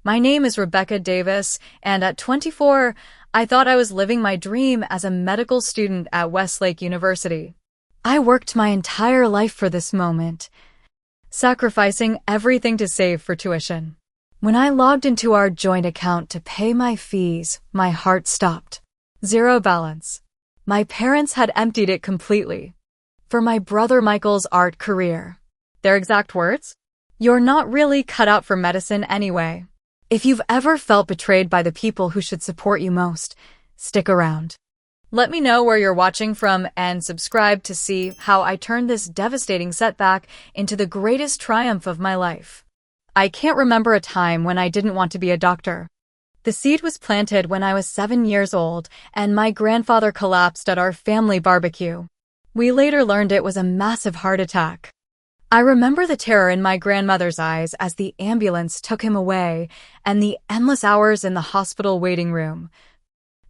My name is Rebecca Davis, and at 24, I thought I was living my dream as a medical student at Westlake University. I worked my entire life for this moment, sacrificing everything to save for tuition. When I logged into our joint account to pay my fees, my heart stopped. Zero balance. My parents had emptied it completely. For my brother Michael's art career. Their exact words? "You're not really cut out for medicine anyway." If you've ever felt betrayed by the people who should support you most, stick around. Let me know where you're watching from and subscribe to see how I turned this devastating setback into the greatest triumph of my life. I can't remember a time when I didn't want to be a doctor. The seed was planted when I was 7 years old, and my grandfather collapsed at our family barbecue. We later learned it was a massive heart attack. I remember the terror in my grandmother's eyes as the ambulance took him away and the endless hours in the hospital waiting room,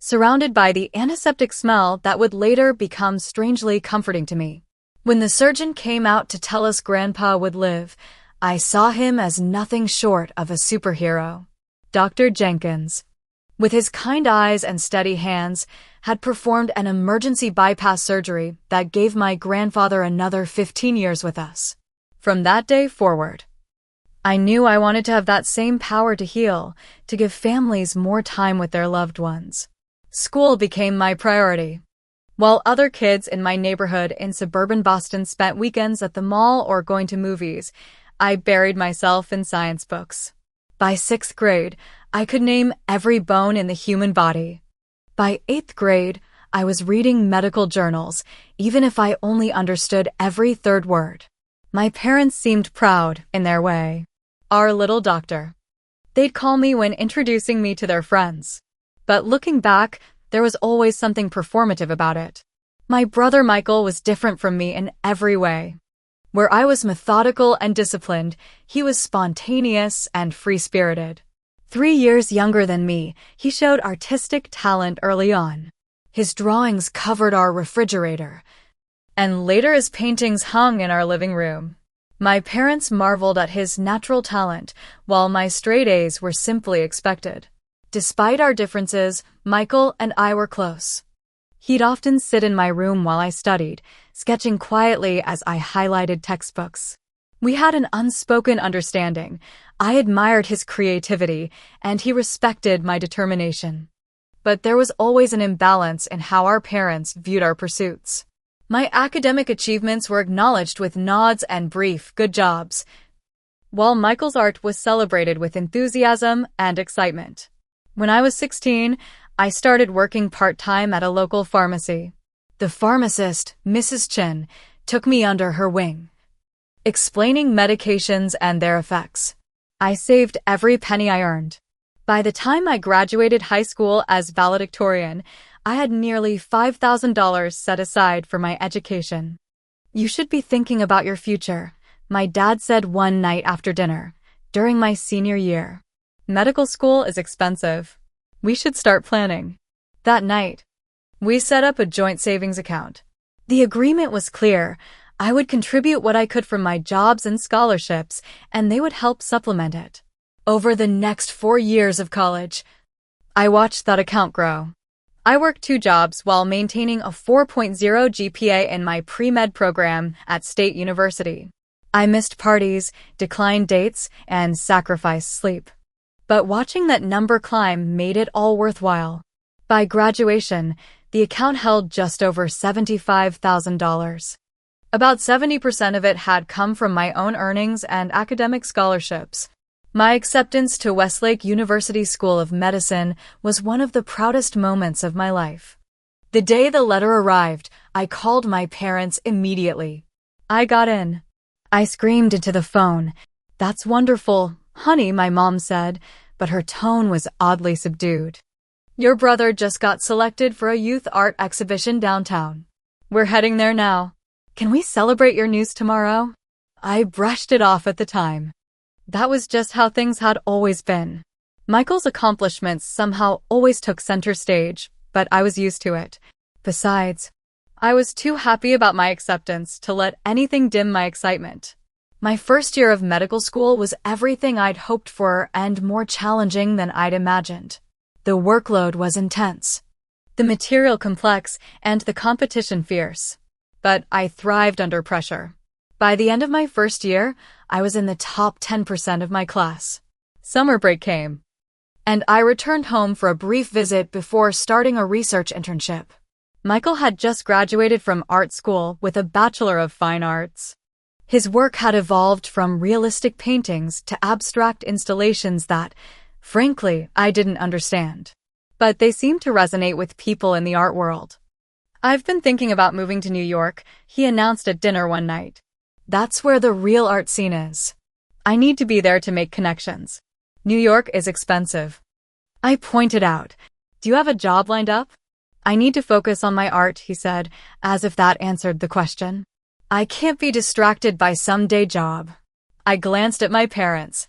surrounded by the antiseptic smell that would later become strangely comforting to me. When the surgeon came out to tell us Grandpa would live, I saw him as nothing short of a superhero. Dr. Jenkins, with his kind eyes and steady hands, had performed an emergency bypass surgery that gave my grandfather another 15 years with us. From that day forward, I knew I wanted to have that same power to heal, to give families more time with their loved ones. School became my priority. While other kids in my neighborhood in suburban Boston spent weekends at the mall or going to movies, I buried myself in science books. By 6th grade, I could name every bone in the human body. By 8th grade, I was reading medical journals, even if I only understood every third word. My parents seemed proud in their way. Our little doctor. They'd call me when introducing me to their friends. But looking back, there was always something performative about it. My brother Michael was different from me in every way. Where I was methodical and disciplined, he was spontaneous and free-spirited. 3 years younger than me, he showed artistic talent early on. His drawings covered our refrigerator, and later his paintings hung in our living room. My parents marveled at his natural talent, while my straight A's were simply expected. Despite our differences, Michael and I were close. He'd often sit in my room while I studied, sketching quietly as I highlighted textbooks. We had an unspoken understanding. I admired his creativity, and he respected my determination. But there was always an imbalance in how our parents viewed our pursuits. My academic achievements were acknowledged with nods and brief good jobs, while Michael's art was celebrated with enthusiasm and excitement. When I was 16, I started working part-time at a local pharmacy. The pharmacist, Mrs. Chin, took me under her wing, explaining medications and their effects. I saved every penny I earned. By the time I graduated high school as valedictorian, I had nearly $5,000 set aside for my education. "You should be thinking about your future," my dad said one night after dinner, during my senior year. "Medical school is expensive. We should start planning." That night, we set up a joint savings account. The agreement was clear. I would contribute what I could from my jobs and scholarships, and they would help supplement it. Over the next 4 years of college, I watched that account grow. I worked 2 jobs while maintaining a 4.0 GPA in my pre-med program at State University. I missed parties, declined dates, and sacrificed sleep. But watching that number climb made it all worthwhile. By graduation, the account held just over $75,000. About 70% of it had come from my own earnings and academic scholarships. My acceptance to Westlake University School of Medicine was one of the proudest moments of my life. The day the letter arrived, I called my parents immediately. I got in. I screamed into the phone. "That's wonderful, honey," my mom said, but her tone was oddly subdued. "Your brother just got selected for a youth art exhibition downtown. We're heading there now. Can we celebrate your news tomorrow?" I brushed it off at the time. That was just how things had always been. Michael's accomplishments somehow always took center stage, but I was used to it. Besides, I was too happy about my acceptance to let anything dim my excitement. My first year of medical school was everything I'd hoped for and more challenging than I'd imagined. The workload was intense, the material complex, and the competition fierce. But I thrived under pressure. By the end of my first year, I was in the top 10% of my class. Summer break came, and I returned home for a brief visit before starting a research internship. Michael had just graduated from art school with a Bachelor of Fine Arts. His work had evolved from realistic paintings to abstract installations that, frankly, I didn't understand. But they seemed to resonate with people in the art world. "I've been thinking about moving to New York," he announced at dinner one night. "That's where the real art scene is. I need to be there to make connections. New York is expensive." I pointed out, "Do you have a job lined up?" "I need to focus on my art," he said, as if that answered the question. "I can't be distracted by some day job." I glanced at my parents,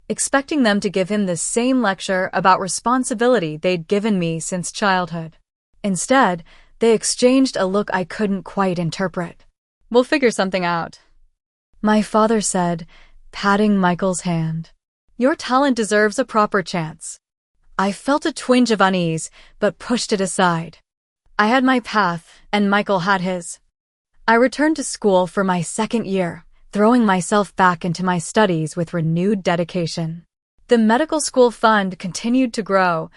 expecting them to give him the same lecture about responsibility they'd given me since childhood. Instead, they exchanged a look I couldn't quite interpret. "We'll figure something out," my father said, patting Michael's hand. "Your talent deserves a proper chance." I felt a twinge of unease, but pushed it aside. I had my path, and Michael had his. I returned to school for my second year, throwing myself back into my studies with renewed dedication. The medical school fund continued to grow,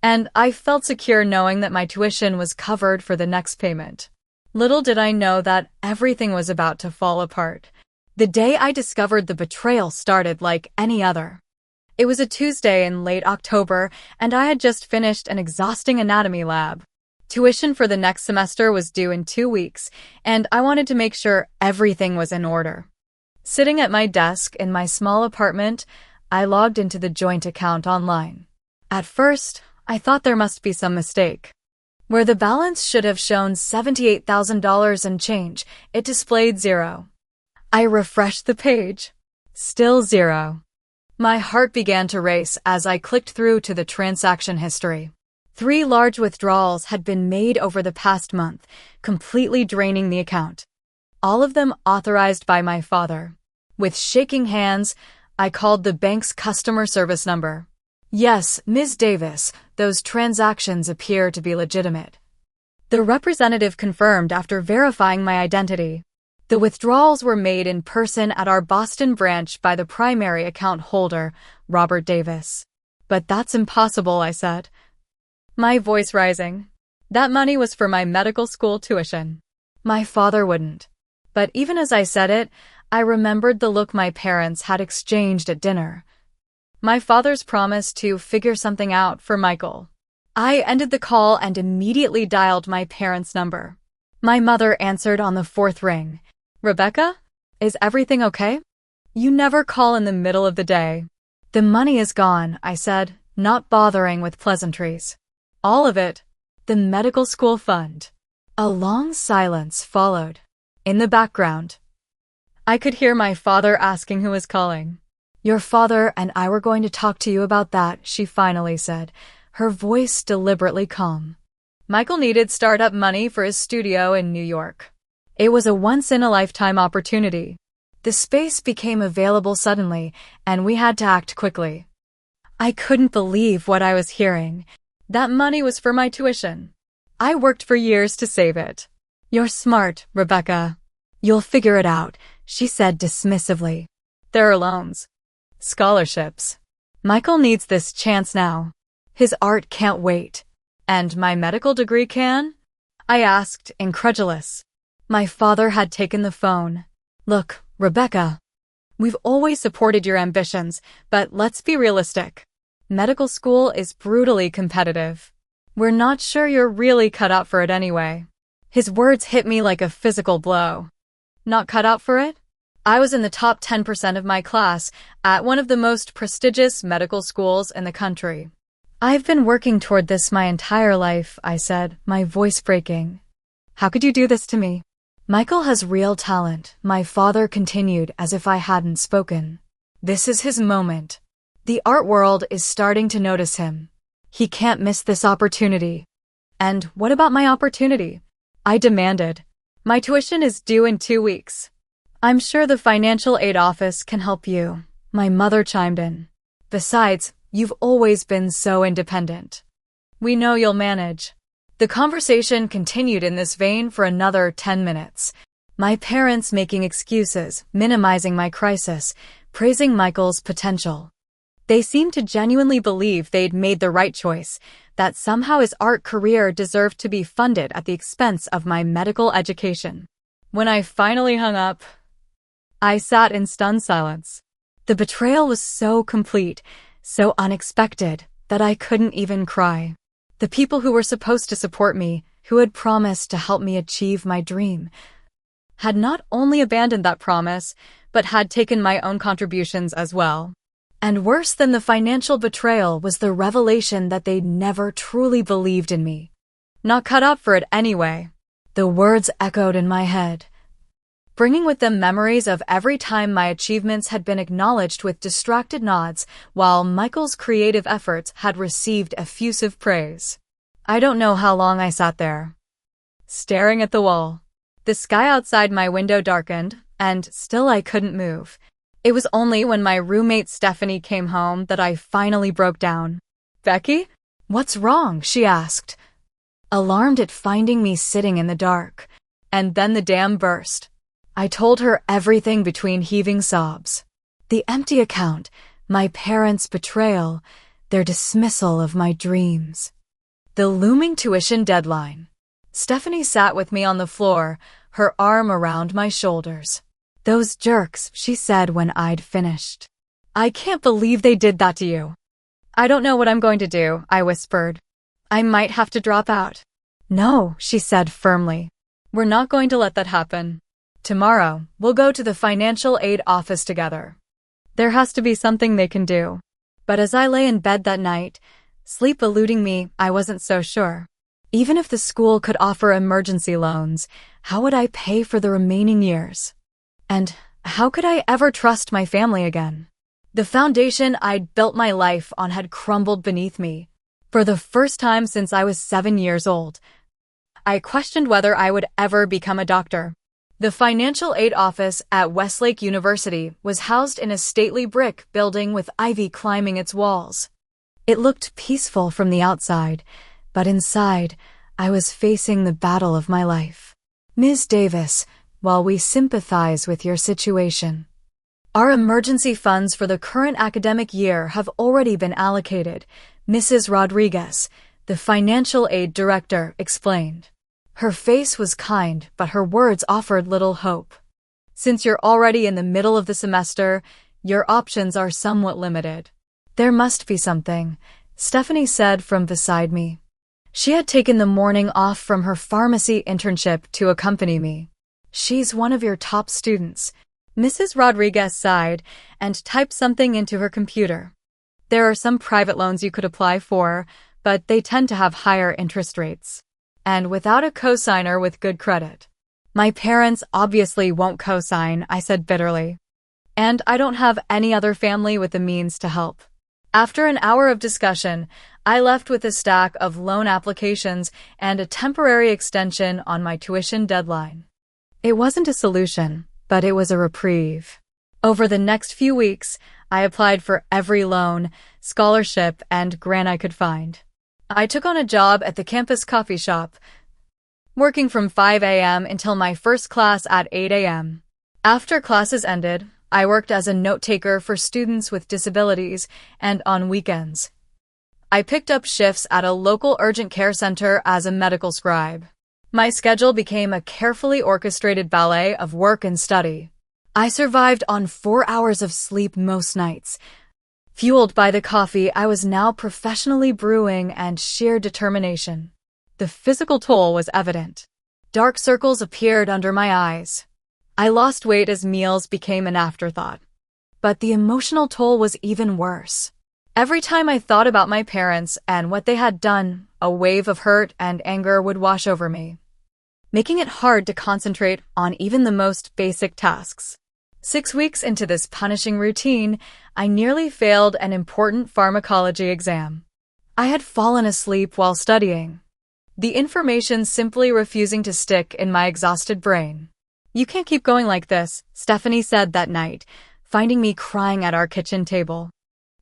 and I felt secure knowing that my tuition was covered for the next payment. Little did I know that everything was about to fall apart. The day I discovered the betrayal started like any other. It was a Tuesday in late October, and I had just finished an exhausting anatomy lab. Tuition for the next semester was due in 2 weeks, and I wanted to make sure everything was in order. Sitting at my desk in my small apartment, I logged into the joint account online. At first, I thought there must be some mistake. Where the balance should have shown $78,000 and change, it displayed 0. I refreshed the page. Still 0. My heart began to race as I clicked through to the transaction history. 3 large withdrawals had been made over the past month, completely draining the account. All of them authorized by my father. With shaking hands, I called the bank's customer service number. "Yes, Ms. Davis, those transactions appear to be legitimate." The representative confirmed after verifying my identity. The withdrawals were made in person at our Boston branch by the primary account holder, Robert Davis. "But that's impossible," I said, my voice rising. "That money was for my medical school tuition." My father wouldn't. But even as I said it, I remembered the look my parents had exchanged at dinner. My father's promise to figure something out for Michael. I ended the call and immediately dialed my parents' number. My mother answered on the 4th ring. "Rebecca? Is everything okay? You never call in the middle of the day." "The money is gone," I said, not bothering with pleasantries. "All of it? The medical school fund?" A long silence followed. In the background, I could hear my father asking who was calling. "Your father and I were going to talk to you about that," she finally said, her voice deliberately calm. Michael needed startup money for his studio in New York. It was a once-in-a-lifetime opportunity. The space became available suddenly, and we had to act quickly. I couldn't believe what I was hearing. That money was for my tuition. I worked for years to save it. "You're smart, Rebecca. You'll figure it out," she said dismissively. "There are loans, scholarships. Michael needs this chance now. His art can't wait." "And my medical degree can?" I asked, incredulous. My father had taken the phone. "Look, Rebecca, we've always supported your ambitions, but let's be realistic. Medical school is brutally competitive. We're not sure you're really cut out for it anyway." His words hit me like a physical blow. Not cut out for it? I was in the top 10% of my class at one of the most prestigious medical schools in the country. "I've been working toward this my entire life," I said, my voice breaking. "How could you do this to me?" "Michael has real talent," my father continued as if I hadn't spoken. "This is his moment. The art world is starting to notice him. He can't miss this opportunity." "And what about my opportunity?" I demanded. "My tuition is due in 2 weeks." I'm sure the financial aid office can help you, my mother chimed in. Besides, you've always been so independent. We know you'll manage. The conversation continued in this vein for another 10 minutes. My parents making excuses, minimizing my crisis, praising Michael's potential. They seemed to genuinely believe they'd made the right choice, that somehow his art career deserved to be funded at the expense of my medical education. When I finally hung up, I sat in stunned silence. The betrayal was so complete, so unexpected, that I couldn't even cry. The people who were supposed to support me, who had promised to help me achieve my dream, had not only abandoned that promise, but had taken my own contributions as well. And worse than the financial betrayal was the revelation that they'd never truly believed in me. Not cut up for it anyway. The words echoed in my head, bringing with them memories of every time my achievements had been acknowledged with distracted nods, while Michael's creative efforts had received effusive praise. I don't know how long I sat there, staring at the wall. The sky outside my window darkened, and still I couldn't move. It was only when my roommate Stephanie came home that I finally broke down. "Becky? What's wrong?" she asked, alarmed at finding me sitting in the dark. And then the dam burst. I told her everything between heaving sobs. The empty account, my parents' betrayal, their dismissal of my dreams. The looming tuition deadline. Stephanie sat with me on the floor, her arm around my shoulders. "Those jerks," she said when I'd finished. "I can't believe they did that to you." "I don't know what I'm going to do," I whispered. "I might have to drop out." "No," she said firmly. "We're not going to let that happen. Tomorrow, we'll go to the financial aid office together. There has to be something they can do." But as I lay in bed that night, sleep eluding me, I wasn't so sure. Even if the school could offer emergency loans, how would I pay for the remaining years? And how could I ever trust my family again? The foundation I'd built my life on had crumbled beneath me. For the first time since I was 7 years old, I questioned whether I would ever become a doctor. The financial aid office at Westlake University was housed in a stately brick building with ivy climbing its walls. It looked peaceful from the outside, but inside, I was facing the battle of my life. "Ms. Davis, while we sympathize with your situation, our emergency funds for the current academic year have already been allocated," Mrs. Rodriguez, the financial aid director, explained. Her face was kind, but her words offered little hope. "Since you're already in the middle of the semester, your options are somewhat limited." "There must be something," Stephanie said from beside me. She had taken the morning off from her pharmacy internship to accompany me. "She's one of your top students." Mrs. Rodriguez sighed and typed something into her computer. "There are some private loans you could apply for, but they tend to have higher interest rates. And without a cosigner with good credit." "My parents obviously won't cosign," I said bitterly. "And I don't have any other family with the means to help." After an hour of discussion, I left with a stack of loan applications and a temporary extension on my tuition deadline. It wasn't a solution, but it was a reprieve. Over the next few weeks, I applied for every loan, scholarship, and grant I could find. I took on a job at the campus coffee shop, working from 5 a.m. until my first class at 8 a.m. After classes ended, I worked as a note-taker for students with disabilities and on weekends. I picked up shifts at a local urgent care center as a medical scribe. My schedule became a carefully orchestrated ballet of work and study. I survived on 4 hours of sleep most nights. Fueled by the coffee I was now professionally brewing and sheer determination. The physical toll was evident. Dark circles appeared under my eyes. I lost weight as meals became an afterthought. But the emotional toll was even worse. Every time I thought about my parents and what they had done, a wave of hurt and anger would wash over me, making it hard to concentrate on even the most basic tasks. 6 weeks into this punishing routine, I nearly failed an important pharmacology exam. I had fallen asleep while studying, the information simply refusing to stick in my exhausted brain. You can't keep going like this, Stephanie said that night, finding me crying at our kitchen table.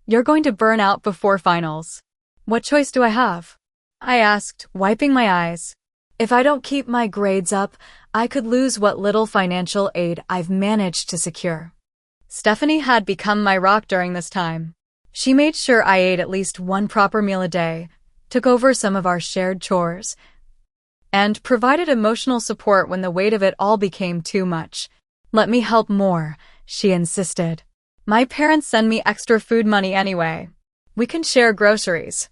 You're going to burn out before finals. What choice do I have? I asked, wiping my eyes. If I don't keep my grades up, I could lose what little financial aid I've managed to secure. Stephanie had become my rock during this time. She made sure I ate at least one proper meal a day, took over some of our shared chores, and provided emotional support when the weight of it all became too much. Let me help more, she insisted. My parents send me extra food money anyway. We can share groceries.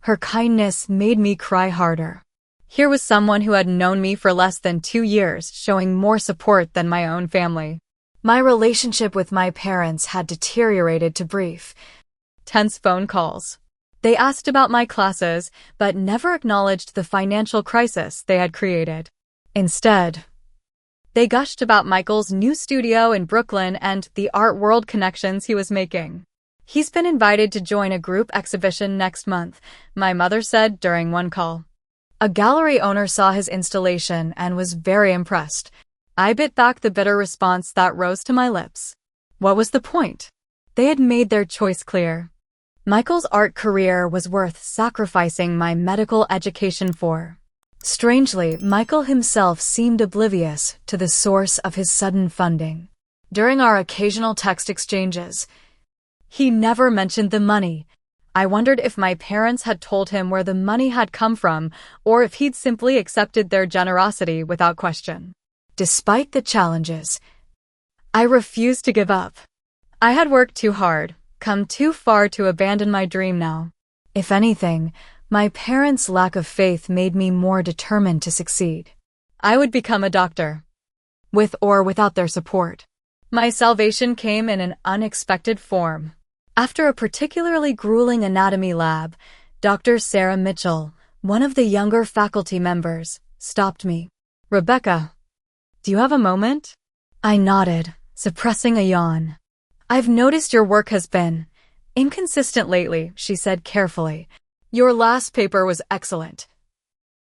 Her kindness made me cry harder. Here was someone who had known me for less than 2 years, showing more support than my own family. My relationship with my parents had deteriorated to brief, tense phone calls. They asked about my classes, but never acknowledged the financial crisis they had created. Instead, they gushed about Michael's new studio in Brooklyn and the art world connections he was making. He's been invited to join a group exhibition next month, my mother said during one call. A gallery owner saw his installation and was very impressed. I bit back the bitter response that rose to my lips. What was the point? They had made their choice clear. Michael's art career was worth sacrificing my medical education for. Strangely, Michael himself seemed oblivious to the source of his sudden funding. During our occasional text exchanges, he never mentioned the money. I wondered if my parents had told him where the money had come from, or if he'd simply accepted their generosity without question. Despite the challenges, I refused to give up. I had worked too hard, come too far to abandon my dream now. If anything, my parents' lack of faith made me more determined to succeed. I would become a doctor, with or without their support. My salvation came in an unexpected form. After a particularly grueling anatomy lab, Dr. Sarah Mitchell, one of the younger faculty members, stopped me. Rebecca, do you have a moment? I nodded, suppressing a yawn. I've noticed your work has been inconsistent lately, she said carefully. Your last paper was excellent,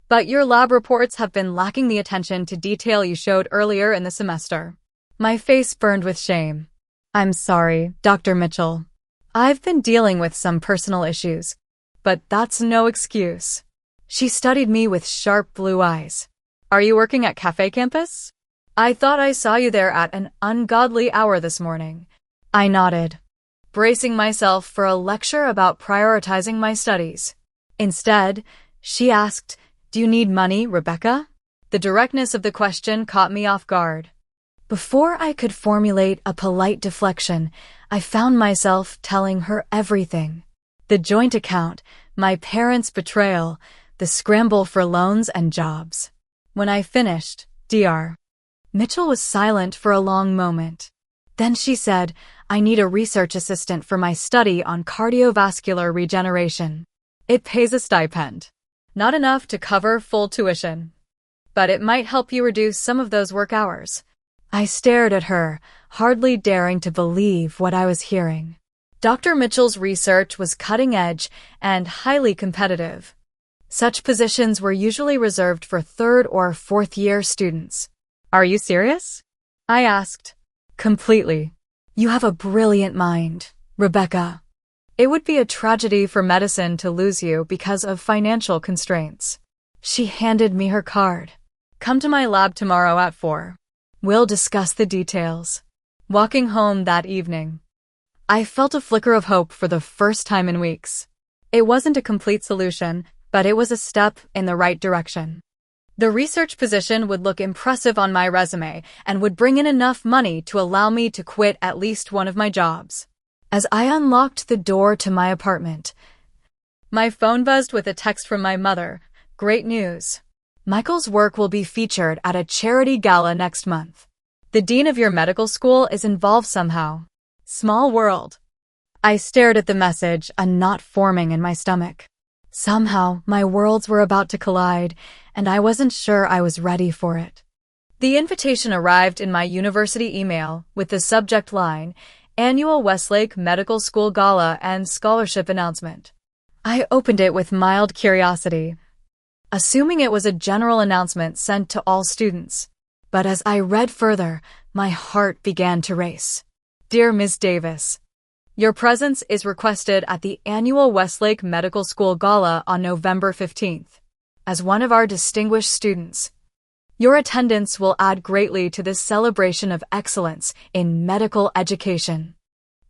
but your lab reports have been lacking the attention to detail you showed earlier in the semester. My face burned with shame. I'm sorry, Dr. Mitchell. I've been dealing with some personal issues, but that's no excuse. She studied me with sharp blue eyes. Are you working at Cafe Campus? I thought I saw you there at an ungodly hour this morning. I nodded, bracing myself for a lecture about prioritizing my studies. Instead, she asked, Do you need money, Rebecca? The directness of the question caught me off guard. Before I could formulate a polite deflection, I found myself telling her everything. The joint account, my parents' betrayal, the scramble for loans and jobs. When I finished, Dr. Mitchell was silent for a long moment. Then she said, I need a research assistant for my study on cardiovascular regeneration. It pays a stipend. Not enough to cover full tuition, but it might help you reduce some of those work hours. I stared at her, hardly daring to believe what I was hearing. Dr. Mitchell's research was cutting-edge and highly competitive. Such positions were usually reserved for third- or fourth-year students. Are you serious? I asked. Completely. You have a brilliant mind, Rebecca. It would be a tragedy for medicine to lose you because of financial constraints. She handed me her card. Come to my lab tomorrow at 4. We'll discuss the details. Walking home that evening, I felt a flicker of hope for the first time in weeks. It wasn't a complete solution, but it was a step in the right direction. The research position would look impressive on my resume and would bring in enough money to allow me to quit at least one of my jobs. As I unlocked the door to my apartment, my phone buzzed with a text from my mother. Great news. Michael's work will be featured at a charity gala next month. The dean of your medical school is involved somehow. Small world. I stared at the message, a knot forming in my stomach. Somehow, my worlds were about to collide, and I wasn't sure I was ready for it. The invitation arrived in my university email with the subject line, Annual Westlake Medical School Gala and Scholarship Announcement. I opened it with mild curiosity, assuming it was a general announcement sent to all students. But as I read further, my heart began to race. Dear Ms. Davis, your presence is requested at the annual Westlake Medical School Gala on November 15th. As one of our distinguished students, your attendance will add greatly to this celebration of excellence in medical education.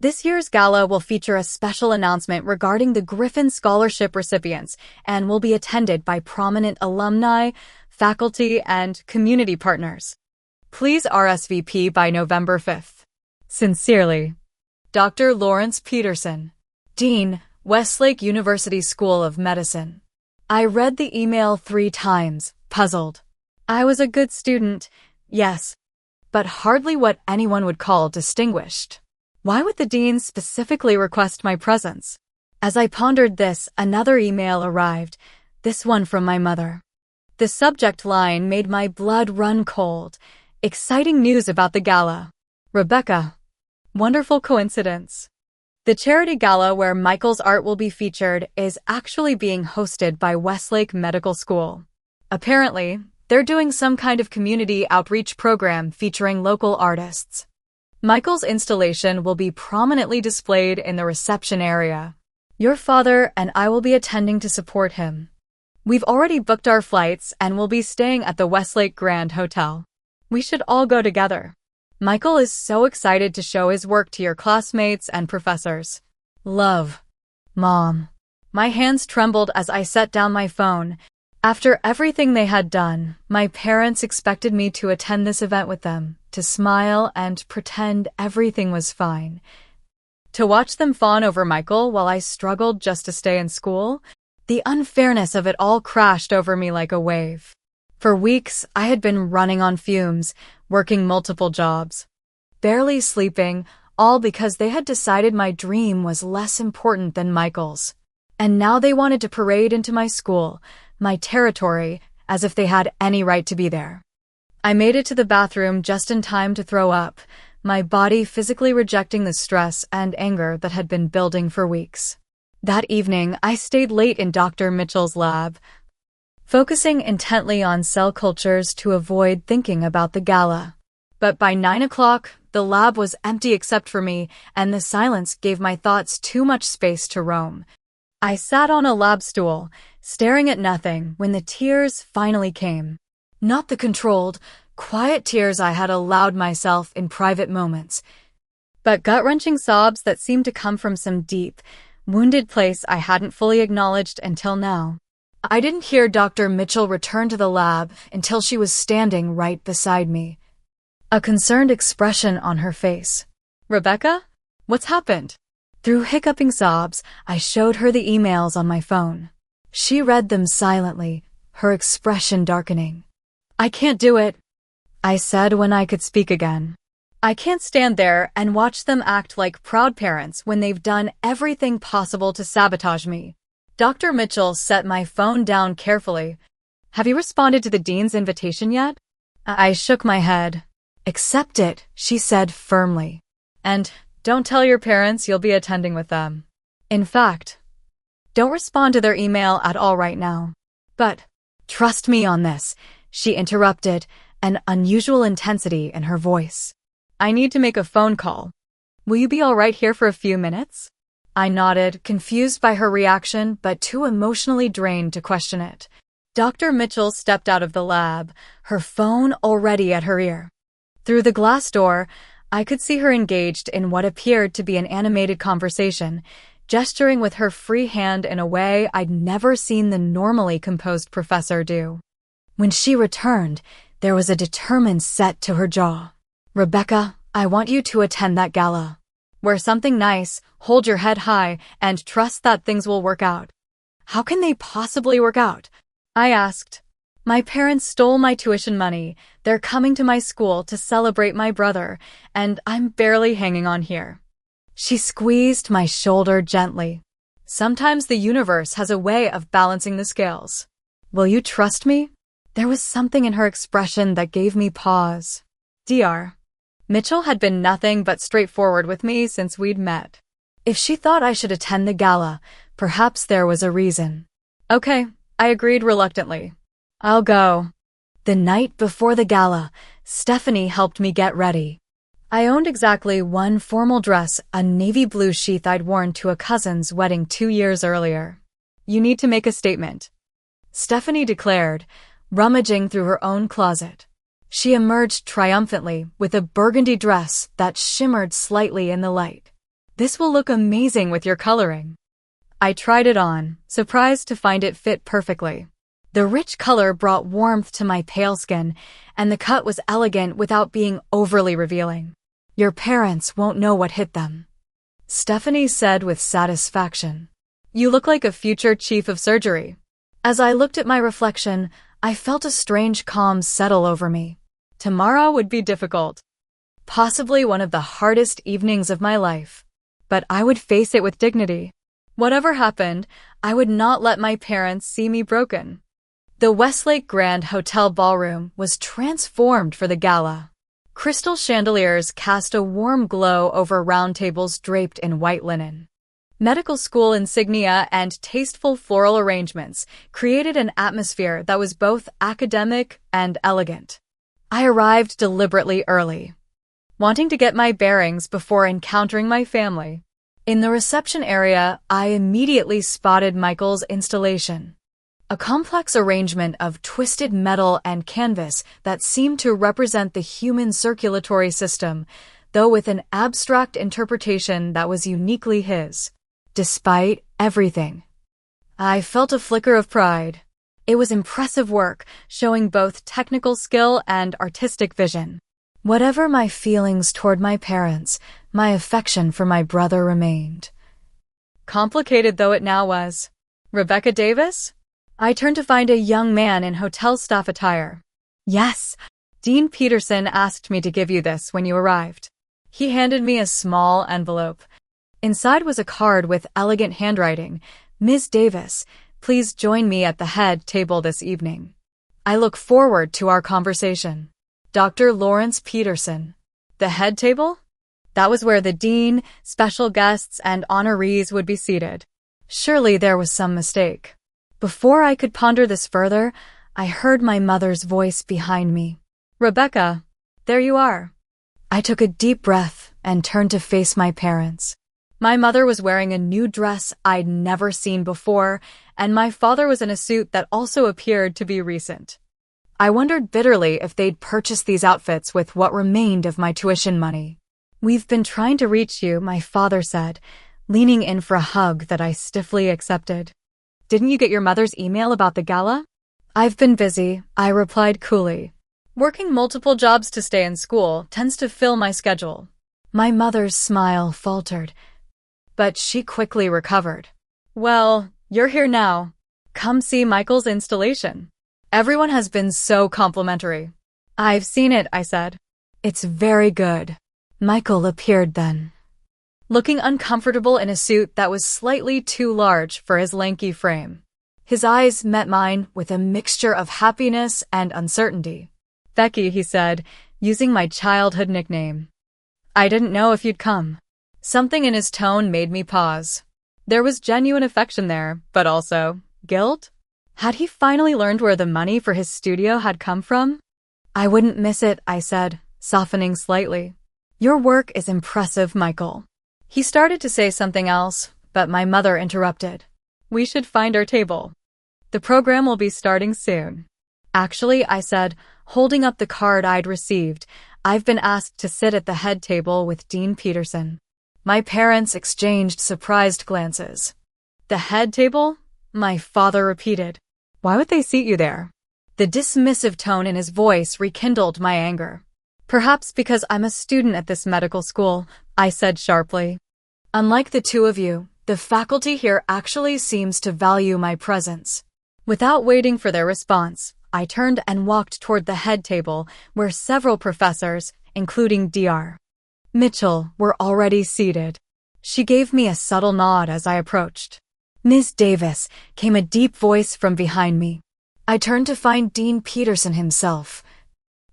This year's gala will feature a special announcement regarding the Griffin Scholarship recipients and will be attended by prominent alumni, faculty, and community partners. Please RSVP by November 5th. Sincerely, Dr. Lawrence Peterson, Dean, Westlake University School of Medicine. I read the email 3 times, puzzled. I was a good student, yes, but hardly what anyone would call distinguished. Why would the dean specifically request my presence? As I pondered this, another email arrived, this one from my mother. The subject line made my blood run cold. Exciting news about the gala. Rebecca. Wonderful coincidence. The charity gala where Michael's art will be featured is actually being hosted by Westlake Medical School. Apparently, they're doing some kind of community outreach program featuring local artists. Michael's installation will be prominently displayed in the reception area. Your father and I will be attending to support him. We've already booked our flights and will be staying at the Westlake Grand Hotel. We should all go together. Michael is so excited to show his work to your classmates and professors. Love. Mom. My hands trembled as I set down my phone. After everything they had done, my parents expected me to attend this event with them, to smile and pretend everything was fine. To watch them fawn over Michael while I struggled just to stay in school, the unfairness of it all crashed over me like a wave. For weeks, I had been running on fumes, working multiple jobs, barely sleeping, all because they had decided my dream was less important than Michael's. And now they wanted to parade into my school, my territory, as if they had any right to be there. I made it to the bathroom just in time to throw up, my body physically rejecting the stress and anger that had been building for weeks. That evening, I stayed late in Dr. Mitchell's lab, focusing intently on cell cultures to avoid thinking about the gala. But by 9 o'clock, the lab was empty except for me, and the silence gave my thoughts too much space to roam. I sat on a lab stool, staring at nothing, when the tears finally came. Not the controlled, quiet tears I had allowed myself in private moments, but gut-wrenching sobs that seemed to come from some deep, wounded place I hadn't fully acknowledged until now. I didn't hear Dr. Mitchell return to the lab until she was standing right beside me, a concerned expression on her face. Rebecca? What's happened? Through hiccuping sobs, I showed her the emails on my phone. She read them silently, her expression darkening. I can't do it, I said when I could speak again. I can't stand there and watch them act like proud parents when they've done everything possible to sabotage me. Dr. Mitchell set my phone down carefully. Have you responded to the dean's invitation yet? I shook my head. Accept it, she said firmly. And don't tell your parents you'll be attending with them. In fact, don't respond to their email at all right now. But trust me on this, she interrupted, an unusual intensity in her voice. I need to make a phone call. Will you be all right here for a few minutes? I nodded, confused by her reaction, but too emotionally drained to question it. Dr. Mitchell stepped out of the lab, her phone already at her ear. Through the glass door, I could see her engaged in what appeared to be an animated conversation, gesturing with her free hand in a way I'd never seen the normally composed professor do. When she returned, there was a determined set to her jaw. Rebecca, I want you to attend that gala. Wear something nice, hold your head high, and trust that things will work out. How can they possibly work out? I asked. My parents stole my tuition money. They're coming to my school to celebrate my brother, and I'm barely hanging on here. She squeezed my shoulder gently. Sometimes the universe has a way of balancing the scales. Will you trust me? There was something in her expression that gave me pause. Dr. Mitchell had been nothing but straightforward with me since we'd met. If she thought I should attend the gala, perhaps there was a reason. Okay, I agreed reluctantly. I'll go. The night before the gala, Stephanie helped me get ready. I owned exactly one formal dress, a navy blue sheath I'd worn to a cousin's wedding 2 years earlier. "You need to make a statement," Stephanie declared, rummaging through her own closet. She emerged triumphantly with a burgundy dress that shimmered slightly in the light. "This will look amazing with your coloring." I tried it on, surprised to find it fit perfectly. The rich color brought warmth to my pale skin, and the cut was elegant without being overly revealing. "Your parents won't know what hit them," Stephanie said with satisfaction. "You look like a future chief of surgery." As I looked at my reflection, I felt a strange calm settle over me. Tomorrow would be difficult. Possibly one of the hardest evenings of my life. But I would face it with dignity. Whatever happened, I would not let my parents see me broken. The Westlake Grand Hotel ballroom was transformed for the gala. Crystal chandeliers cast a warm glow over round tables draped in white linen. Medical school insignia and tasteful floral arrangements created an atmosphere that was both academic and elegant. I arrived deliberately early, wanting to get my bearings before encountering my family. In the reception area, I immediately spotted Michael's installation. A complex arrangement of twisted metal and canvas that seemed to represent the human circulatory system, though with an abstract interpretation that was uniquely his. Despite everything, I felt a flicker of pride. It was impressive work, showing both technical skill and artistic vision. Whatever my feelings toward my parents, my affection for my brother remained. Complicated though it now was. "Rebecca Davis?" I turned to find a young man in hotel staff attire. "Yes, Dean Peterson asked me to give you this when you arrived." He handed me a small envelope. Inside was a card with elegant handwriting. "Ms. Davis, please join me at the head table this evening. I look forward to our conversation." Dr. Lawrence Peterson. The head table? That was where the dean, special guests, and honorees would be seated. Surely there was some mistake. Before I could ponder this further, I heard my mother's voice behind me. "Rebecca, there you are." I took a deep breath and turned to face my parents. My mother was wearing a new dress I'd never seen before, and my father was in a suit that also appeared to be recent. I wondered bitterly if they'd purchased these outfits with what remained of my tuition money. "We've been trying to reach you," my father said, leaning in for a hug that I stiffly accepted. "Didn't you get your mother's email about the gala?" "I've been busy," I replied coolly. "Working multiple jobs to stay in school tends to fill my schedule." My mother's smile faltered, but she quickly recovered. "Well, you're here now. Come see Michael's installation. Everyone has been so complimentary." "I've seen it," I said. "It's very good." Michael appeared then, looking uncomfortable in a suit that was slightly too large for his lanky frame. His eyes met mine with a mixture of happiness and uncertainty. "Becky," he said, using my childhood nickname. "I didn't know if you'd come." Something in his tone made me pause. There was genuine affection there, but also guilt? Had he finally learned where the money for his studio had come from? "I wouldn't miss it," I said, softening slightly. "Your work is impressive, Michael." He started to say something else, but my mother interrupted. "We should find our table. The program will be starting soon." "Actually," I said, holding up the card I'd received, "I've been asked to sit at the head table with Dean Peterson." My parents exchanged surprised glances. "The head table?" my father repeated. "Why would they seat you there?" The dismissive tone in his voice rekindled my anger. "Perhaps because I'm a student at this medical school," I said sharply. "Unlike the two of you, the faculty here actually seems to value my presence." Without waiting for their response, I turned and walked toward the head table where several professors, including Dr. Mitchell, were already seated. She gave me a subtle nod as I approached. "Ms. Davis," came a deep voice from behind me. I turned to find Dean Peterson himself,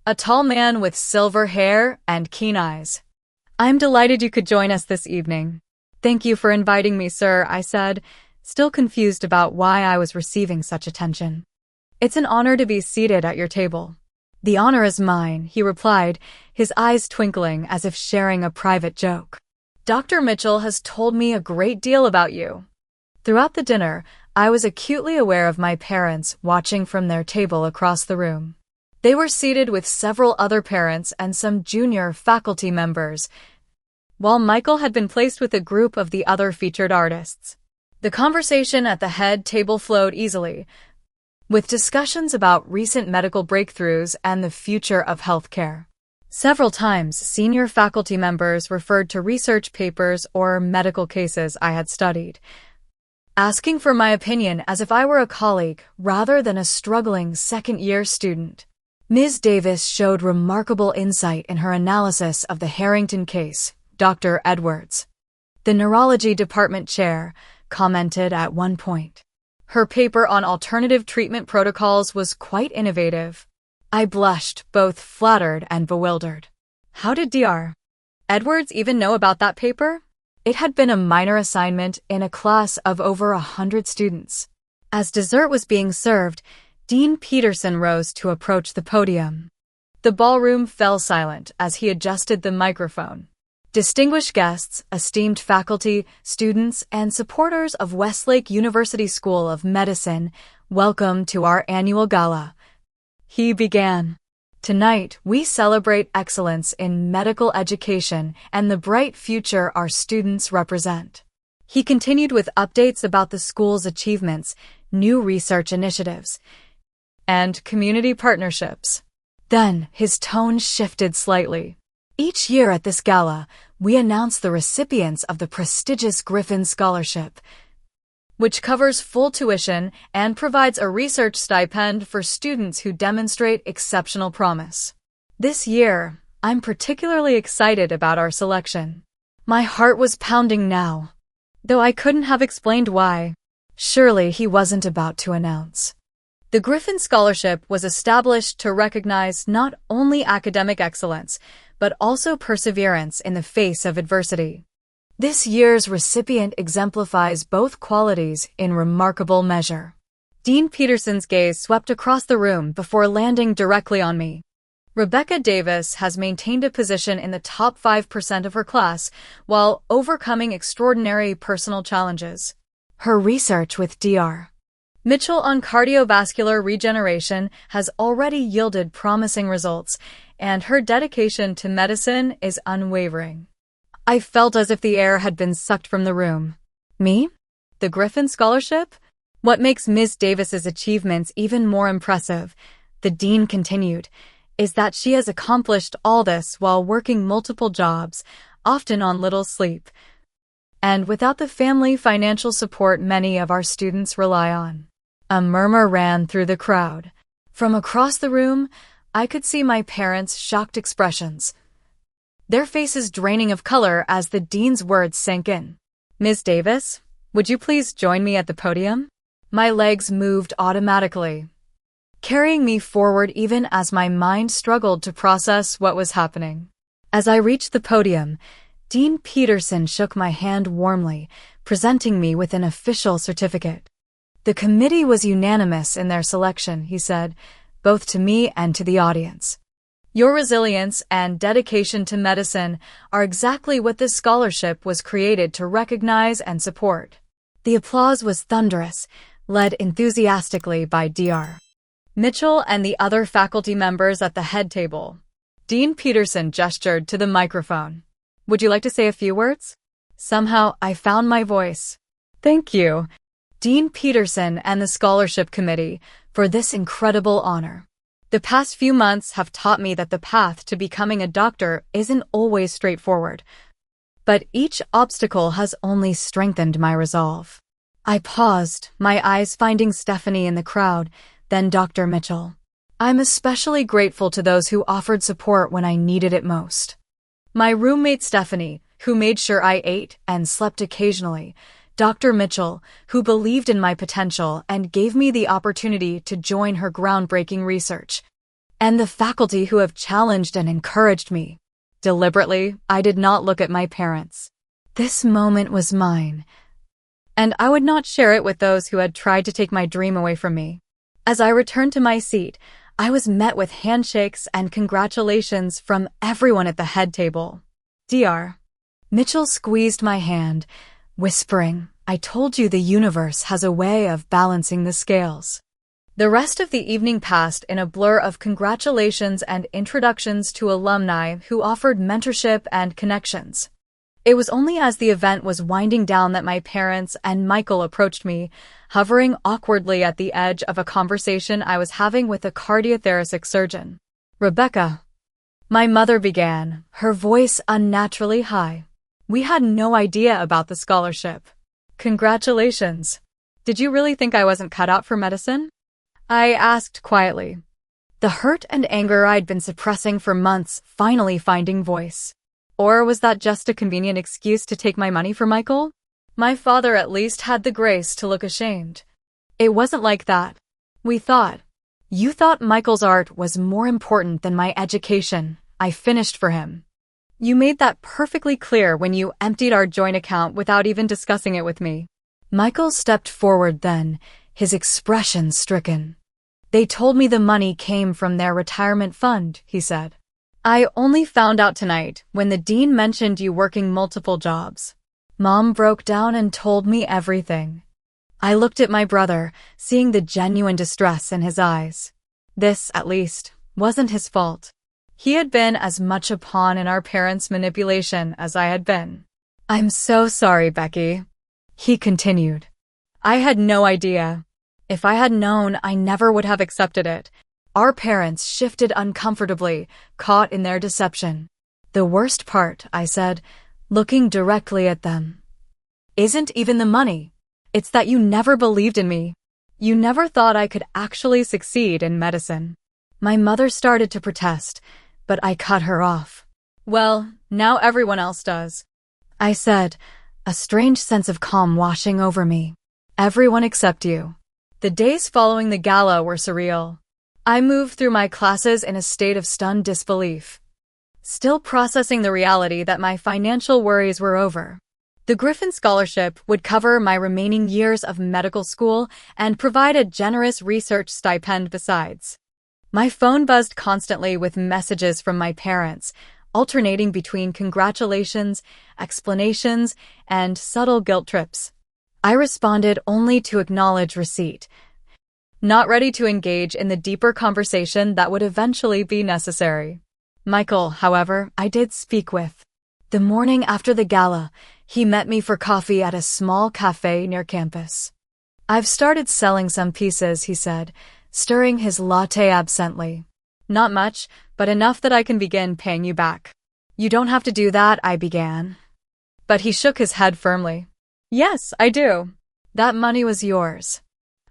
a tall man with silver hair and keen eyes. "I'm delighted you could join us this evening." "Thank you for inviting me, sir," I said, still confused about why I was receiving such attention. "It's an honor to be seated at your table." "The honor is mine," he replied, his eyes twinkling as if sharing a private joke. "Dr. Mitchell has told me a great deal about you." Throughout the dinner, I was acutely aware of my parents watching from their table across the room. They were seated with several other parents and some junior faculty members, while Michael had been placed with a group of the other featured artists. The conversation at the head table flowed easily, with discussions about recent medical breakthroughs and the future of healthcare. Several times, senior faculty members referred to research papers or medical cases I had studied, asking for my opinion as if I were a colleague rather than a struggling second-year student. Ms. Davis showed remarkable insight in her analysis of the Harrington case, Dr. Edwards, the neurology department chair, commented at one point. Her paper on alternative treatment protocols was quite innovative. I blushed, both flattered and bewildered. How did Dr. Edwards even know about that paper? It had been a minor assignment in a class of over 100 students. As dessert was being served, Dean Peterson rose to approach the podium. The ballroom fell silent as he adjusted the microphone. Distinguished guests, esteemed faculty, students, and supporters of Westlake University School of Medicine, welcome to our annual gala. He began. Tonight, we celebrate excellence in medical education and the bright future our students represent. He continued with updates about the school's achievements, new research initiatives, and community partnerships. Then, his tone shifted slightly. Each year at this gala, we announce the recipients of the prestigious Griffin Scholarship, which covers full tuition and provides a research stipend for students who demonstrate exceptional promise. This year, I'm particularly excited about our selection. My heart was pounding now, though I couldn't have explained why. Surely he wasn't about to announce. The Griffin Scholarship was established to recognize not only academic excellence, but also perseverance in the face of adversity. This year's recipient exemplifies both qualities in remarkable measure. Dean Peterson's gaze swept across the room before landing directly on me. Rebecca Davis has maintained a position in the top 5% of her class while overcoming extraordinary personal challenges. Her research with Dr. Mitchell on cardiovascular regeneration has already yielded promising results, and her dedication to medicine is unwavering. I felt as if the air had been sucked from the room. Me? The Griffin Scholarship? What makes Ms. Davis's achievements even more impressive, the dean continued, is that she has accomplished all this while working multiple jobs, often on little sleep, and without the family financial support many of our students rely on. A murmur ran through the crowd. From across the room, I could see my parents' shocked expressions, their faces draining of color as the dean's words sank in. "Ms. Davis, would you please join me at the podium?" My legs moved automatically, carrying me forward even as my mind struggled to process what was happening. As I reached the podium, Dean Peterson shook my hand warmly, presenting me with an official certificate. "The committee was unanimous in their selection," he said, both to me and to the audience. "Your resilience and dedication to medicine are exactly what this scholarship was created to recognize and support." The applause was thunderous, led enthusiastically by Dr. Mitchell and the other faculty members at the head table. Dean Peterson gestured to the microphone. "Would you like to say a few words?" Somehow, I found my voice. "Thank you, Dean Peterson and the Scholarship Committee, for this incredible honor. The past few months have taught me that the path to becoming a doctor isn't always straightforward, but each obstacle has only strengthened my resolve." I paused, my eyes finding Stephanie in the crowd, then Dr. Mitchell. "I'm especially grateful to those who offered support when I needed it most. My roommate Stephanie, who made sure I ate and slept occasionally, Dr. Mitchell, who believed in my potential and gave me the opportunity to join her groundbreaking research, and the faculty who have challenged and encouraged me." Deliberately, I did not look at my parents. This moment was mine, and I would not share it with those who had tried to take my dream away from me. As I returned to my seat, I was met with handshakes and congratulations from everyone at the head table. Dr. Mitchell squeezed my hand, whispering, "I told you the universe has a way of balancing the scales." The rest of the evening passed in a blur of congratulations and introductions to alumni who offered mentorship and connections. It was only as the event was winding down that my parents and Michael approached me, hovering awkwardly at the edge of a conversation I was having with a cardiothoracic surgeon. "Rebecca," my mother began, her voice unnaturally high. "We had no idea about the scholarship." "Congratulations. Did you really think I wasn't cut out for medicine?" I asked quietly, the hurt and anger I'd been suppressing for months finally finding voice. Or was that just a convenient excuse to take my money from Michael? My father at least had the grace to look ashamed. "It wasn't like that. We thought. You thought Michael's art was more important than my education," I finished for him. "You made that perfectly clear when you emptied our joint account without even discussing it with me." Michael stepped forward then, his expression stricken. "They told me the money came from their retirement fund," he said. "I only found out tonight when the dean mentioned you working multiple jobs." Mom broke down and told me everything. I looked at my brother, seeing the genuine distress in his eyes. This, at least, wasn't his fault. He had been as much a pawn in our parents' manipulation as I had been. "I'm so sorry, Becky," he continued. "I had no idea. If I had known, I never would have accepted it." Our parents shifted uncomfortably, caught in their deception. "The worst part," I said, looking directly at them, "isn't even the money. It's that you never believed in me. You never thought I could actually succeed in medicine." My mother started to protest, but I cut her off. "Well, now everyone else does," I said, a strange sense of calm washing over me. "Everyone except you." The days following the gala were surreal. I moved through my classes in a state of stunned disbelief, still processing the reality that my financial worries were over. The Griffin Scholarship would cover my remaining years of medical school and provide a generous research stipend besides. My phone buzzed constantly with messages from my parents, alternating between congratulations, explanations, and subtle guilt trips. I responded only to acknowledge receipt, not ready to engage in the deeper conversation that would eventually be necessary. Michael, however, I did speak with. The morning after the gala, he met me for coffee at a small cafe near campus. "I've started selling some pieces," he said, stirring his latte absently. "Not much, but enough that I can begin paying you back." "You don't have to do that," I began. But he shook his head firmly. "Yes, I do. That money was yours."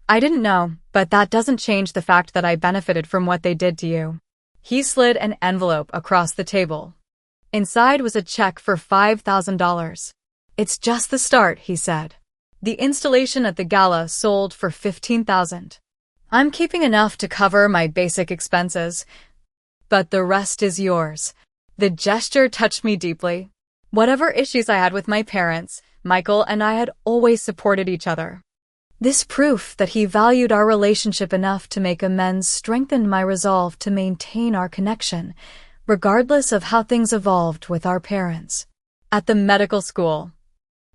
"I didn't know, but that doesn't change the fact that I benefited from what they did to you." He slid an envelope across the table. Inside was a check for $5,000. "It's just the start," he said. "The installation at the gala sold for $15,000. I'm keeping enough to cover my basic expenses, but the rest is yours." The gesture touched me deeply. Whatever issues I had with my parents, Michael and I had always supported each other. This proof that he valued our relationship enough to make amends strengthened my resolve to maintain our connection, regardless of how things evolved with our parents. At the medical school,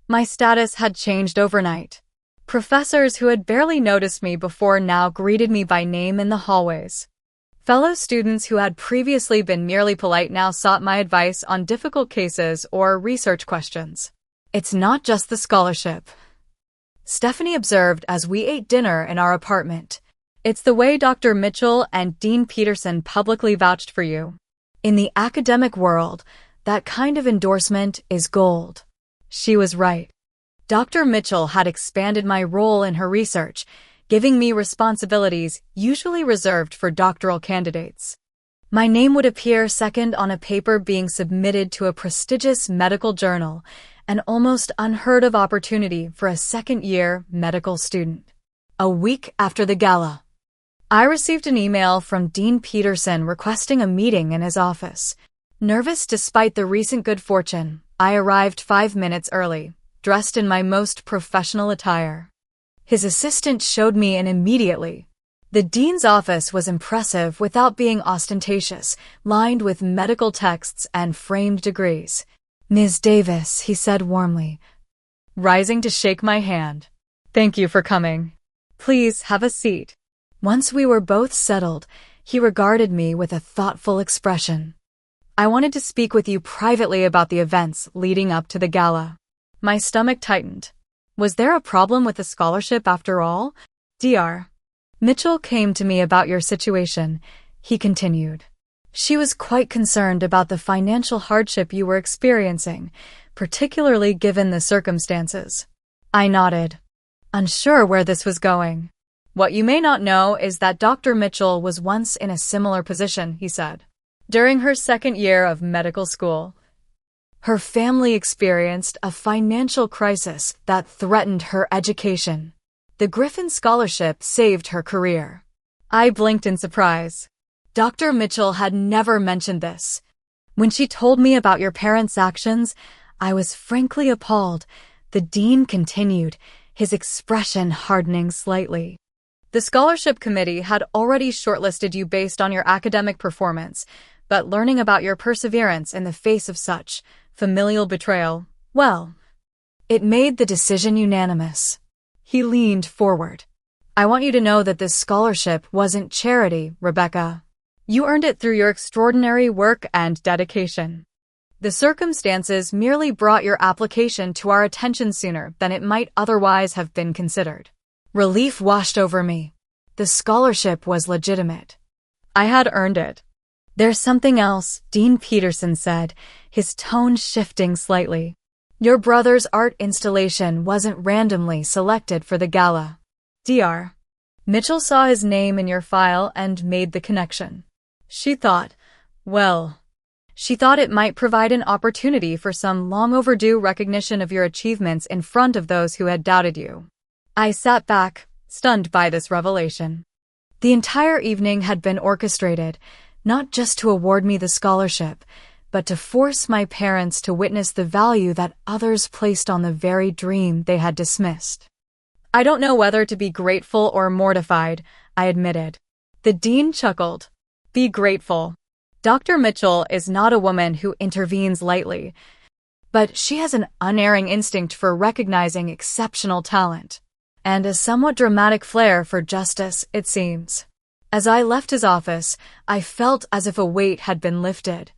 my status had changed overnight. Professors who had barely noticed me before now greeted me by name in the hallways. Fellow students who had previously been merely polite now sought my advice on difficult cases or research questions. "It's not just the scholarship," Stephanie observed as we ate dinner in our apartment. "It's the way Dr. Mitchell and Dean Peterson publicly vouched for you. In the academic world, that kind of endorsement is gold." She was right. Dr. Mitchell had expanded my role in her research, giving me responsibilities usually reserved for doctoral candidates. My name would appear second on a paper being submitted to a prestigious medical journal, an almost unheard-of opportunity for a second-year medical student. A week after the gala, I received an email from Dean Peterson requesting a meeting in his office. Nervous despite the recent good fortune, I arrived 5 minutes early, dressed in my most professional attire. His assistant showed me in immediately. The dean's office was impressive without being ostentatious, lined with medical texts and framed degrees. "Ms. Davis," he said warmly, rising to shake my hand. "Thank you for coming. Please have a seat." Once we were both settled, he regarded me with a thoughtful expression. "I wanted to speak with you privately about the events leading up to the gala." My stomach tightened. Was there a problem with the scholarship after all? Dr. Mitchell came to me about your situation, he continued. She was quite concerned about the financial hardship you were experiencing, particularly given the circumstances. I nodded, unsure where this was going. "What you may not know is that Dr. Mitchell was once in a similar position," he said. "During her second year of medical school, her family experienced a financial crisis that threatened her education. The Griffin Scholarship saved her career." I blinked in surprise. Dr. Mitchell had never mentioned this. When she told me about your parents' actions, I was frankly appalled. The dean continued, his expression hardening slightly. "The scholarship committee had already shortlisted you based on your academic performance, but learning about your perseverance in the face of such familial betrayal, well, it made the decision unanimous." He leaned forward. "I want you to know that this scholarship wasn't charity, Rebecca. You earned it through your extraordinary work and dedication. The circumstances merely brought your application to our attention sooner than it might otherwise have been considered." Relief washed over me. The scholarship was legitimate. I had earned it. "There's something else," Dean Peterson said, his tone shifting slightly. "Your brother's art installation wasn't randomly selected for the gala. Dr. Mitchell saw his name in your file and made the connection. She thought it might provide an opportunity for some long-overdue recognition of your achievements in front of those who had doubted you." I sat back, stunned by this revelation. The entire evening had been orchestrated, not just to award me the scholarship, but to force my parents to witness the value that others placed on the very dream they had dismissed. "I don't know whether to be grateful or mortified," I admitted. The dean chuckled. "Be grateful. Dr. Mitchell is not a woman who intervenes lightly, but she has an unerring instinct for recognizing exceptional talent, and a somewhat dramatic flair for justice, it seems." As I left his office, I felt as if a weight had been lifted.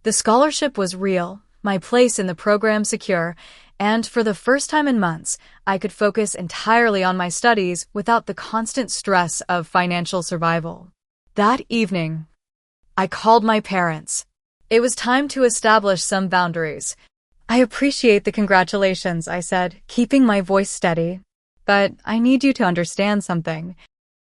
The scholarship was real, my place in the program secure, and for the first time in months, I could focus entirely on my studies without the constant stress of financial survival. That evening, I called my parents. It was time to establish some boundaries. "I appreciate the congratulations," I said, keeping my voice steady. "But I need you to understand something.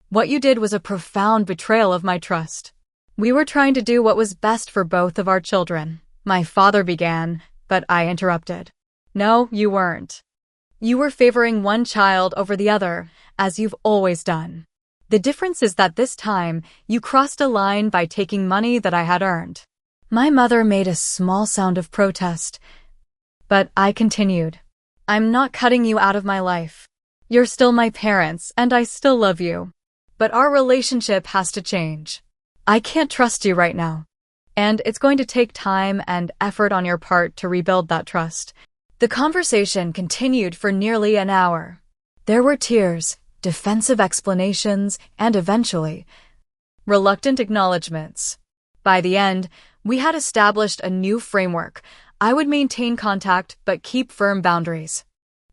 What you did was a profound betrayal of my trust. We were trying to do what was best for both of our children." My father began, but I interrupted. "No, you weren't. You were favoring one child over the other, as you've always done. The difference is that this time, you crossed a line by taking money that I had earned." My mother made a small sound of protest, but I continued. "I'm not cutting you out of my life. You're still my parents, and I still love you. But our relationship has to change. I can't trust you right now. And it's going to take time and effort on your part to rebuild that trust." The conversation continued for nearly an hour. There were tears, defensive explanations, and eventually, reluctant acknowledgments. By the end, we had established a new framework. I would maintain contact but keep firm boundaries.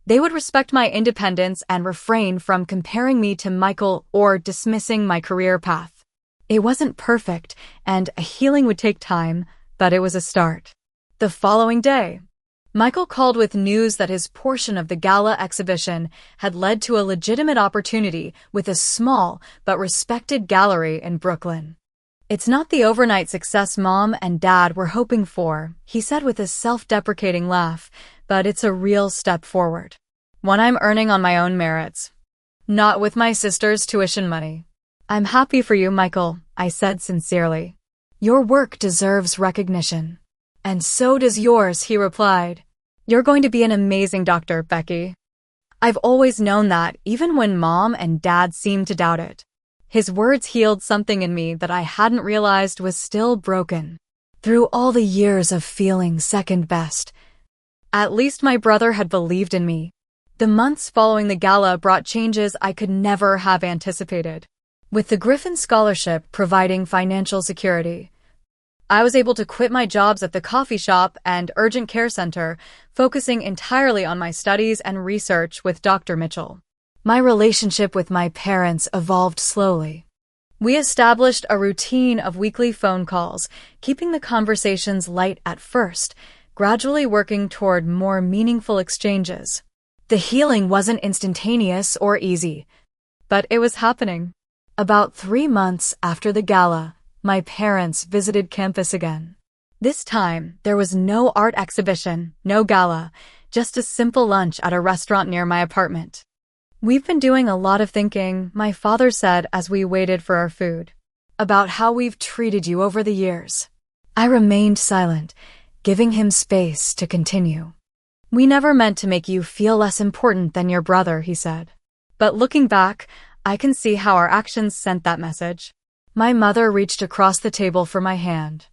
They would respect my independence and refrain from comparing me to Michael or dismissing my career path. It wasn't perfect, and a healing would take time, but it was a start. The following day, Michael called with news that his portion of the gala exhibition had led to a legitimate opportunity with a small but respected gallery in Brooklyn. "It's not the overnight success Mom and Dad were hoping for," he said with a self-deprecating laugh, "but it's a real step forward. One I'm earning on my own merits, not with my sister's tuition money." "I'm happy for you, Michael," I said sincerely. "Your work deserves recognition." "And so does yours," he replied. "You're going to be an amazing doctor, Becky. I've always known that, even when Mom and Dad seemed to doubt it." His words healed something in me that I hadn't realized was still broken. Through all the years of feeling second best, at least my brother had believed in me. The months following the gala brought changes I could never have anticipated. With the Griffin Scholarship providing financial security, I was able to quit my jobs at the coffee shop and urgent care center, focusing entirely on my studies and research with Dr. Mitchell. My relationship with my parents evolved slowly. We established a routine of weekly phone calls, keeping the conversations light at first, gradually working toward more meaningful exchanges. The healing wasn't instantaneous or easy, but it was happening. About 3 months after the gala, my parents visited campus again. This time, there was no art exhibition, no gala, just a simple lunch at a restaurant near my apartment. "We've been doing a lot of thinking," my father said as we waited for our food, "about how we've treated you over the years." I remained silent, giving him space to continue. "We never meant to make you feel less important than your brother," he said. "But looking back, I can see how our actions sent that message." My mother reached across the table for my hand.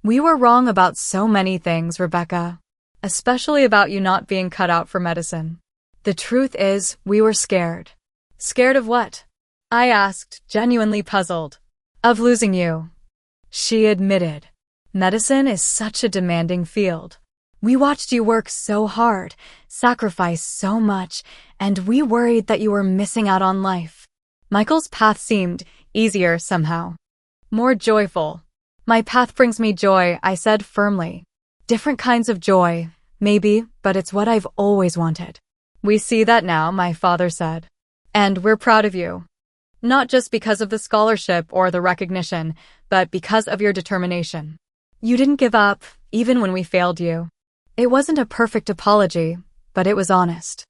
"We were wrong about so many things, Rebecca, especially about you not being cut out for medicine. The truth is, we were scared." "Scared of what?" I asked, genuinely puzzled. "Of losing you," she admitted. "Medicine is such a demanding field. We watched you work so hard, sacrifice so much, and we worried that you were missing out on life." Michael's path seemed easier somehow, more joyful. "My path brings me joy," I said firmly. "Different kinds of joy, maybe, but it's what I've always wanted." "We see that now," my father said. "And we're proud of you. Not just because of the scholarship or the recognition, but because of your determination. You didn't give up, even when we failed you." It wasn't a perfect apology, but it was honest.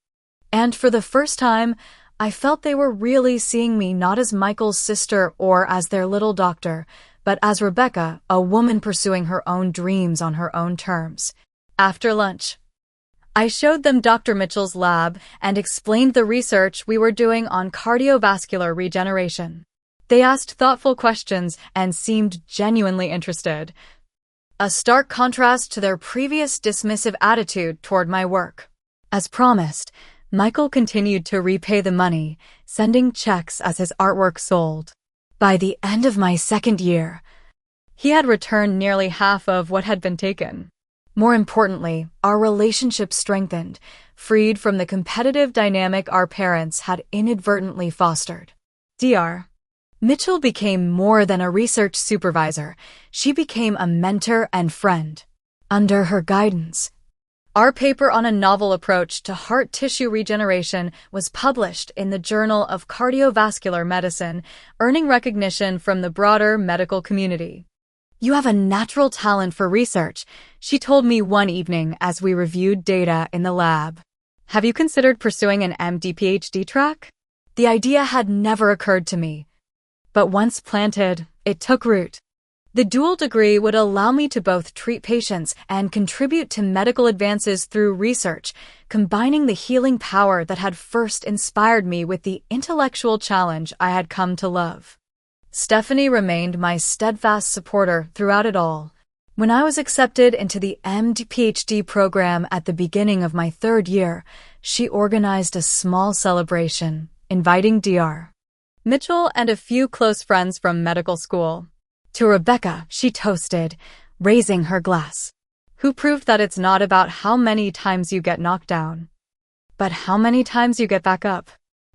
And for the first time, I felt they were really seeing me not as Michael's sister or as their little doctor, but as Rebecca, a woman pursuing her own dreams on her own terms. After lunch, I showed them Dr. Mitchell's lab and explained the research we were doing on cardiovascular regeneration. They asked thoughtful questions and seemed genuinely interested, a stark contrast to their previous dismissive attitude toward my work. As promised, Michael continued to repay the money, sending checks as his artwork sold. By the end of my second year, he had returned nearly half of what had been taken. More importantly, our relationship strengthened, freed from the competitive dynamic our parents had inadvertently fostered. Dr. Mitchell became more than a research supervisor. She became a mentor and friend. Under her guidance, our paper on a novel approach to heart tissue regeneration was published in the Journal of Cardiovascular Medicine, earning recognition from the broader medical community. "You have a natural talent for research," she told me one evening as we reviewed data in the lab. "Have you considered pursuing an MD-PhD track?" The idea had never occurred to me, but once planted, it took root. The dual degree would allow me to both treat patients and contribute to medical advances through research, combining the healing power that had first inspired me with the intellectual challenge I had come to love. Stephanie remained my steadfast supporter throughout it all. When I was accepted into the MD-PhD program at the beginning of my third year, she organized a small celebration, inviting Dr. Mitchell and a few close friends from medical school. To Rebecca, she toasted, raising her glass, who proved that it's not about how many times you get knocked down, but how many times you get back up.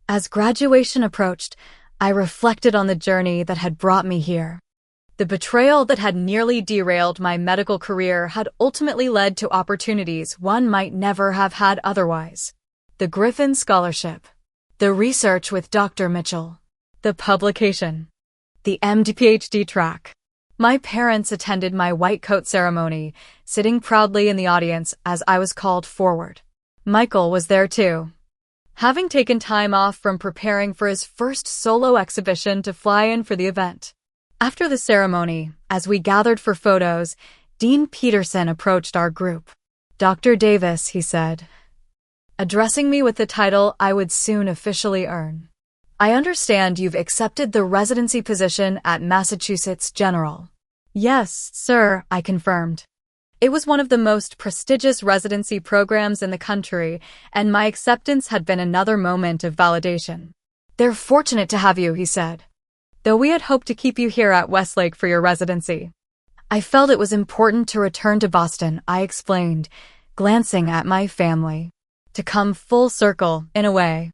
As graduation approached, I reflected on the journey that had brought me here. The betrayal that had nearly derailed my medical career had ultimately led to opportunities one might never have had otherwise. The Griffin Scholarship, the research with Dr. Mitchell, the publication, the MD-PhD track. My parents attended my white coat ceremony, sitting proudly in the audience as I was called forward. Michael was there too, having taken time off from preparing for his first solo exhibition to fly in for the event. After the ceremony, as we gathered for photos, Dean Peterson approached our group. "Dr. Davis," he said, addressing me with the title I would soon officially earn. I understand you've accepted the residency position at Massachusetts General. Yes, sir, I confirmed. It was one of the most prestigious residency programs in the country, and my acceptance had been another moment of validation. They're fortunate to have you, he said. Though we had hoped to keep you here at Westlake for your residency. I felt it was important to return to Boston, I explained, glancing at my family. To come full circle, in a way.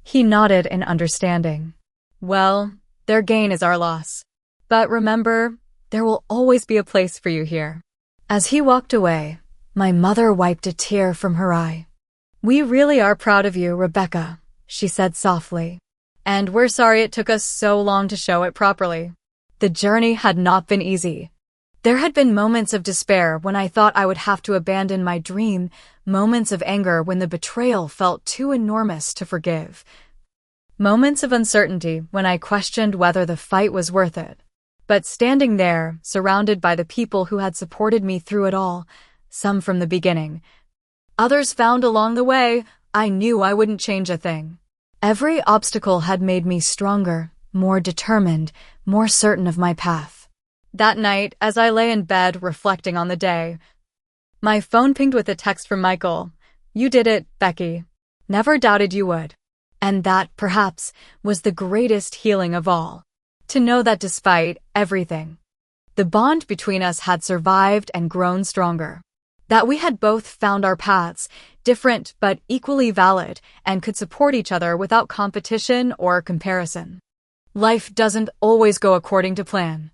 He nodded in understanding. Well, their gain is our loss. But remember, there will always be a place for you here. As he walked away, my mother wiped a tear from her eye. We really are proud of you, Rebecca, she said softly. And we're sorry it took us so long to show it properly. The journey had not been easy. There had been moments of despair when I thought I would have to abandon my dream, moments of anger when the betrayal felt too enormous to forgive. Moments of uncertainty when I questioned whether the fight was worth it. But standing there, surrounded by the people who had supported me through it all, some from the beginning, others found along the way, I knew I wouldn't change a thing. Every obstacle had made me stronger, more determined, more certain of my path. That night, as I lay in bed reflecting on the day, my phone pinged with a text from Michael. You did it, Becky. Never doubted you would. And that, perhaps, was the greatest healing of all. To know that despite everything, the bond between us had survived and grown stronger. That we had both found our paths, different but equally valid, and could support each other without competition or comparison. Life doesn't always go according to plan.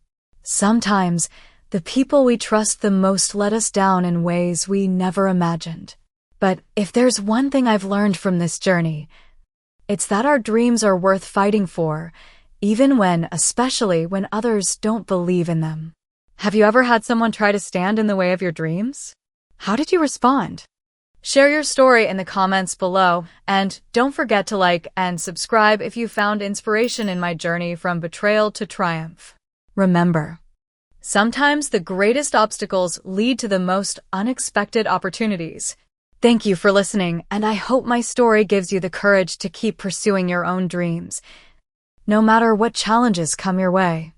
Sometimes, the people we trust the most let us down in ways we never imagined. But if there's one thing I've learned from this journey, it's that our dreams are worth fighting for, especially when others don't believe in them. Have you ever had someone try to stand in the way of your dreams? How did you respond? Share your story in the comments below, and don't forget to like and subscribe if you found inspiration in my journey from betrayal to triumph. Remember, sometimes the greatest obstacles lead to the most unexpected opportunities. Thank you for listening, and I hope my story gives you the courage to keep pursuing your own dreams, no matter what challenges come your way.